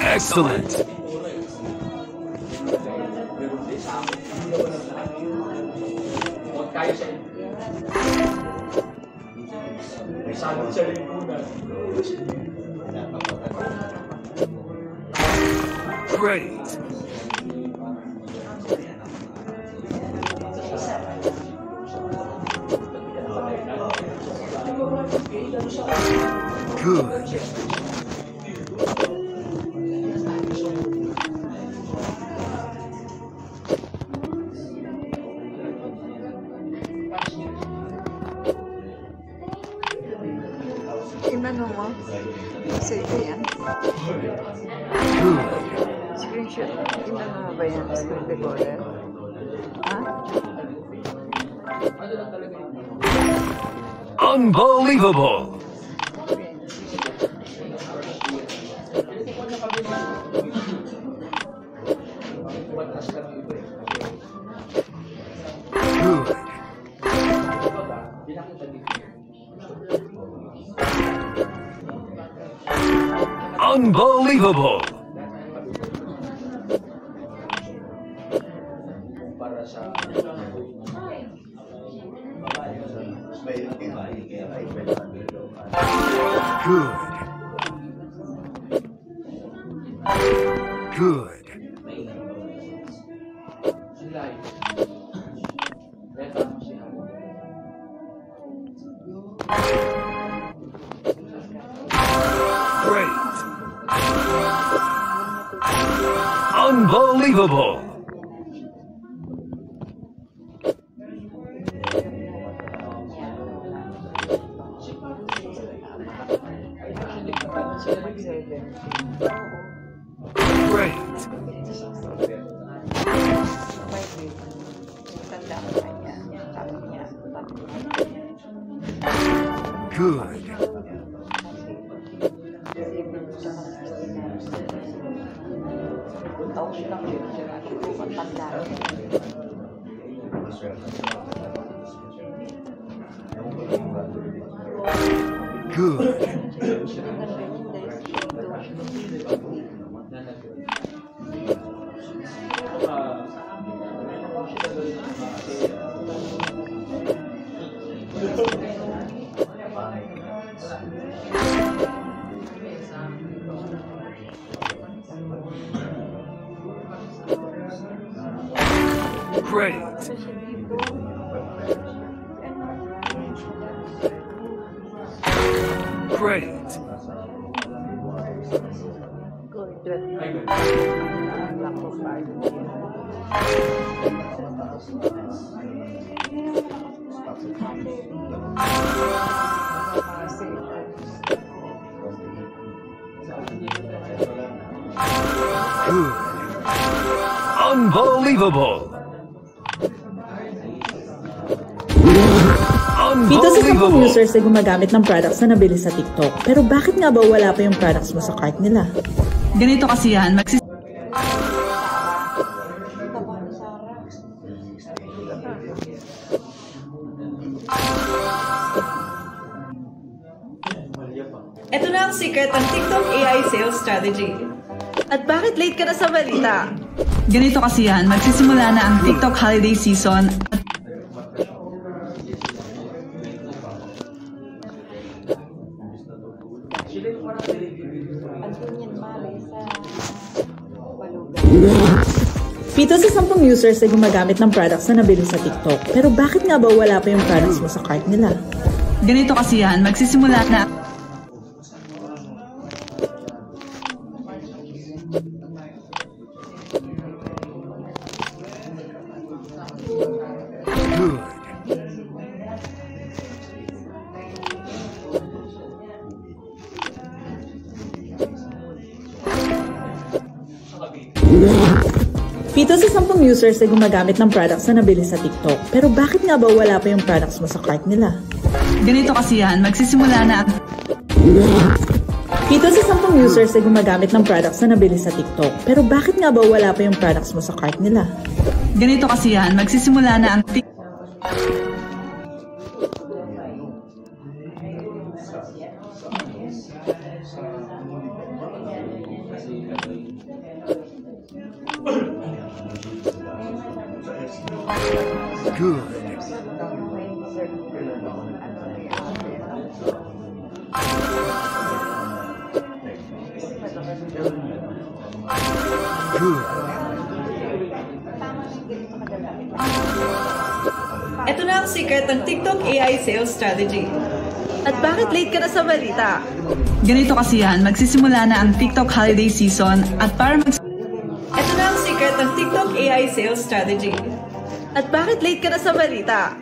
Excellent. Great. Good. Inano mo? Save yan. Good. Screenshot. Inano mo ba yan? Screen recorder? Ha? Unbelievable. Good. Unbelievable. Good. Good. Great. Unbelievable. Great. Good. Good. Great. Great. Good. Unbelievable. Pito sa 10 users ay gumagamit ng products na nabili sa TikTok. Pero bakit nga ba wala pa yung products mo sa cart nila? Ganito kasi yan, Ito na ang secret ng TikTok AI sales strategy. At bakit late ka na sa balita? Ganito kasi yan, magsisimula na ang TikTok holiday season. Pito sa 10 users ay gumagamit ng products na nabili sa TikTok. Pero bakit nga ba wala pa yung products mo sa cart nila? Ganito kasi yan, magsisimula na. Good. Pito sa 10 users ay gumagamit ng products na nabili sa TikTok. Pero bakit nga ba wala pa yung products mo sa cart nila? Ganito kasi yan, magsisimula na. Pito sa 10 users ay gumagamit ng products na nabili sa TikTok. Pero bakit nga ba wala pa yung products mo sa cart nila? Ganito kasi yan, magsisimula na ang Good. Good. Ito na ang secret ng TikTok AI sales strategy. At bakit late ka na sa balita? Ganito kasi yan, magsisimula na ang TikTok holiday season at para Ito na ang secret ng TikTok AI sales strategy. At bakit late ka na sa balita?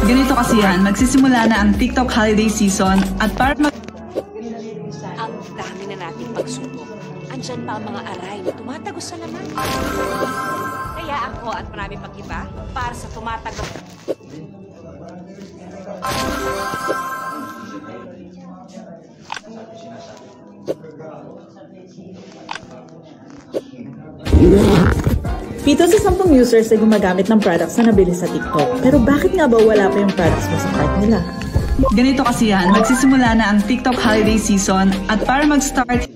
Ganito kasi yan, magsisimula na ang TikTok holiday season at para Ang dami na nating pagsubok. Andyan pa ang mga aray na tumatagos sa laman. Kaya ako at marami pang iba para sa tumatagos. Pito sa 10 users ay gumagamit ng products na nabili sa TikTok. Pero bakit nga ba wala pa yung products mo sa cart nila? Ganito kasi yan, magsisimula na ang TikTok holiday season at para mag-start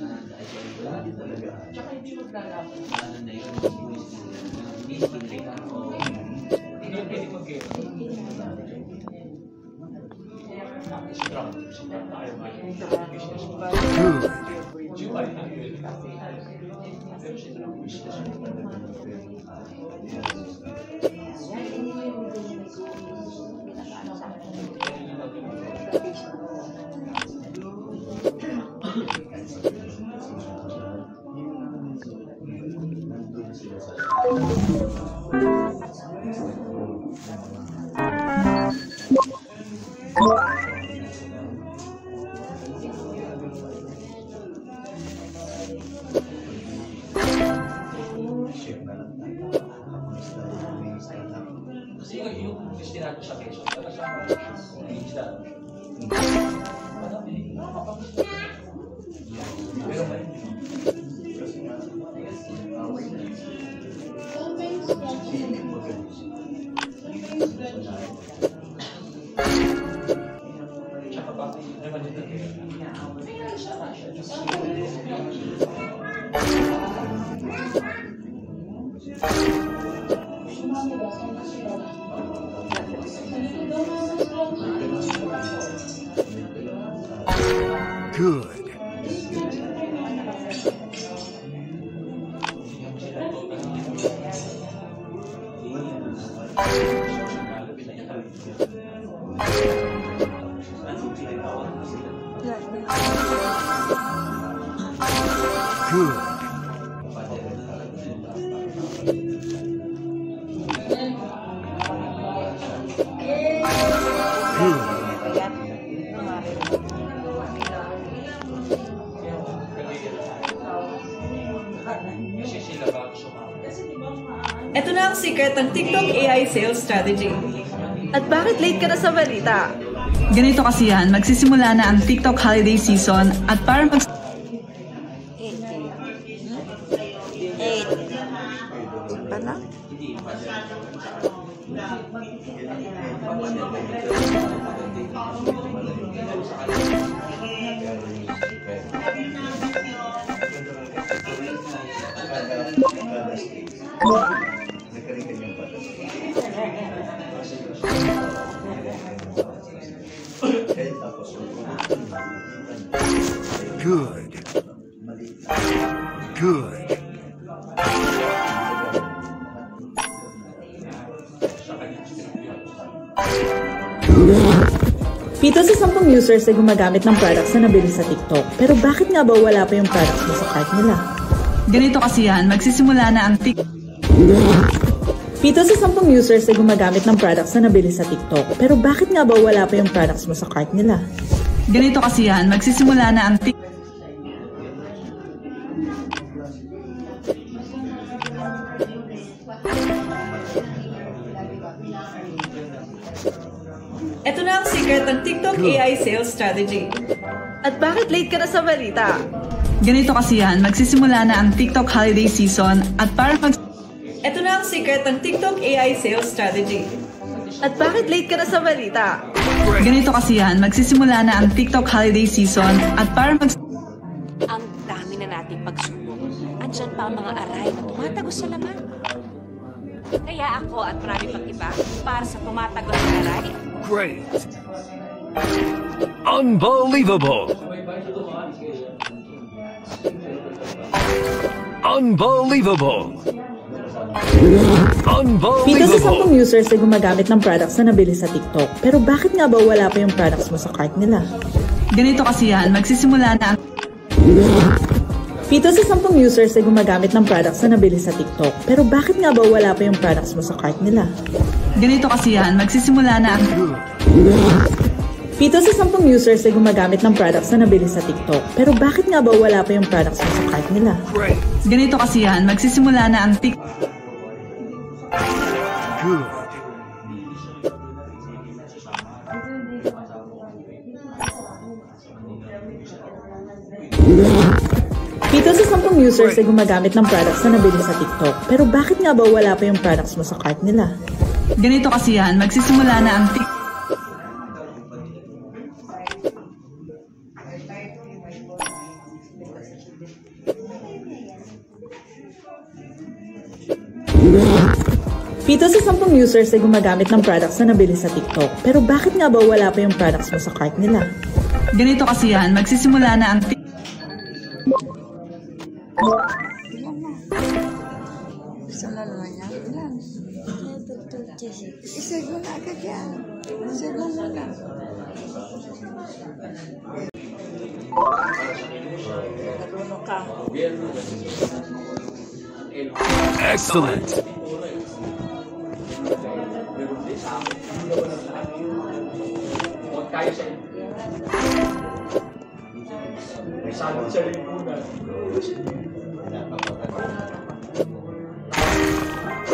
Good. Good. Good. Ito na ang secret ng TikTok AI sales strategy. At bakit late ka na sa balita? ganito kasi yan, magsisimula na ang TikTok holiday season at para mag Pala? Good. Good. Pito sa 10 users ay gumagamit ng products na nabili sa TikTok. Pero bakit nga ba wala pa yung products mo sa cart nila? ganito kasi yan, magsisimula na ang Pito sa 10 users ay gumagamit ng products na nabili sa TikTok. Pero bakit nga ba wala pa yung products mo sa cart nila? ganito kasi yan, magsisimula na ang Ito na ang secret ng TikTok AI sales strategy. At bakit late ka na sa balita? ganito kasi yan, magsisimula na ang TikTok holiday season at para mag Ito na ang secret ng TikTok AI sales strategy. At bakit late ka na sa balita? ganito kasi yan, magsisimula na ang TikTok holiday season at para mag Ang dami dami na nating pagsubok. Andyan pa ang mga aray na tumatagos sa laman. Kaya ako at marami pang iba para sa tumatagos na aray. Great. Unbelievable. Unbelievable. Pito sa 10 Unbelievable. users ay gumagamit ng products na nabili sa TikTok. Pero bakit nga ba wala pa yung products mo sa cart nila? Ganito kasi yan, magsisimula na ang Pito sa 10 users ay gumagamit ng products na nabili sa TikTok. Pero bakit nga ba wala pa yung products mo sa cart nila? ganito kasi yan, magsisimula na ang Pito sa 10 users ay gumagamit ng products na nabili sa TikTok. Pero bakit nga ba wala pa yung products mo sa cart nila? Great. ganito kasi yan, magsisimula na ang Good. Pito sa 10 users ay gumagamit ng products na nabili sa TikTok. Pero bakit nga ba wala pa yung products mo sa cart nila? ganito kasi yan, magsisimula na ang Pito sa 10 users ay gumagamit ng products na nabili sa TikTok. Pero bakit nga ba wala pa yung products mo sa cart nila? ganito kasi yan, magsisimula na ang Gusto na naman niya. Ilan? Isagot na agad yan. Isagot mo na. Naluno ka. Excellent.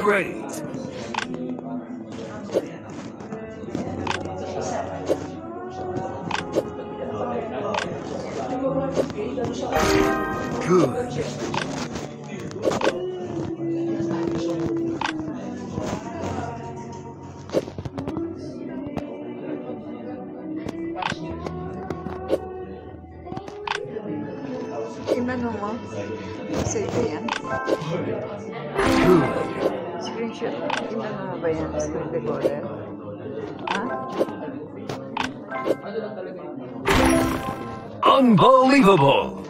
Great. Good. Inano mo? Sa ito yan? Good. Screenshot. Inano mo ba yan? Screen recorder? Ha? Unbelievable.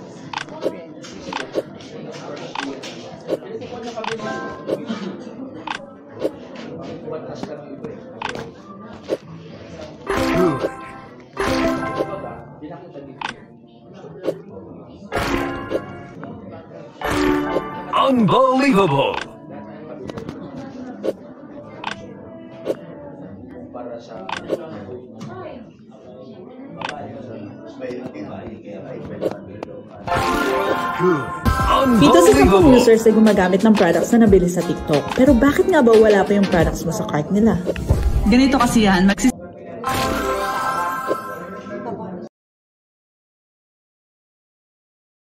Good. Unbelievable. Good. Pito sa 10 Unbelievable. users ay gumagamit ng products na nabili sa TikTok. Pero bakit nga ba wala pa yung products mo sa cart nila? ganito kasi yan,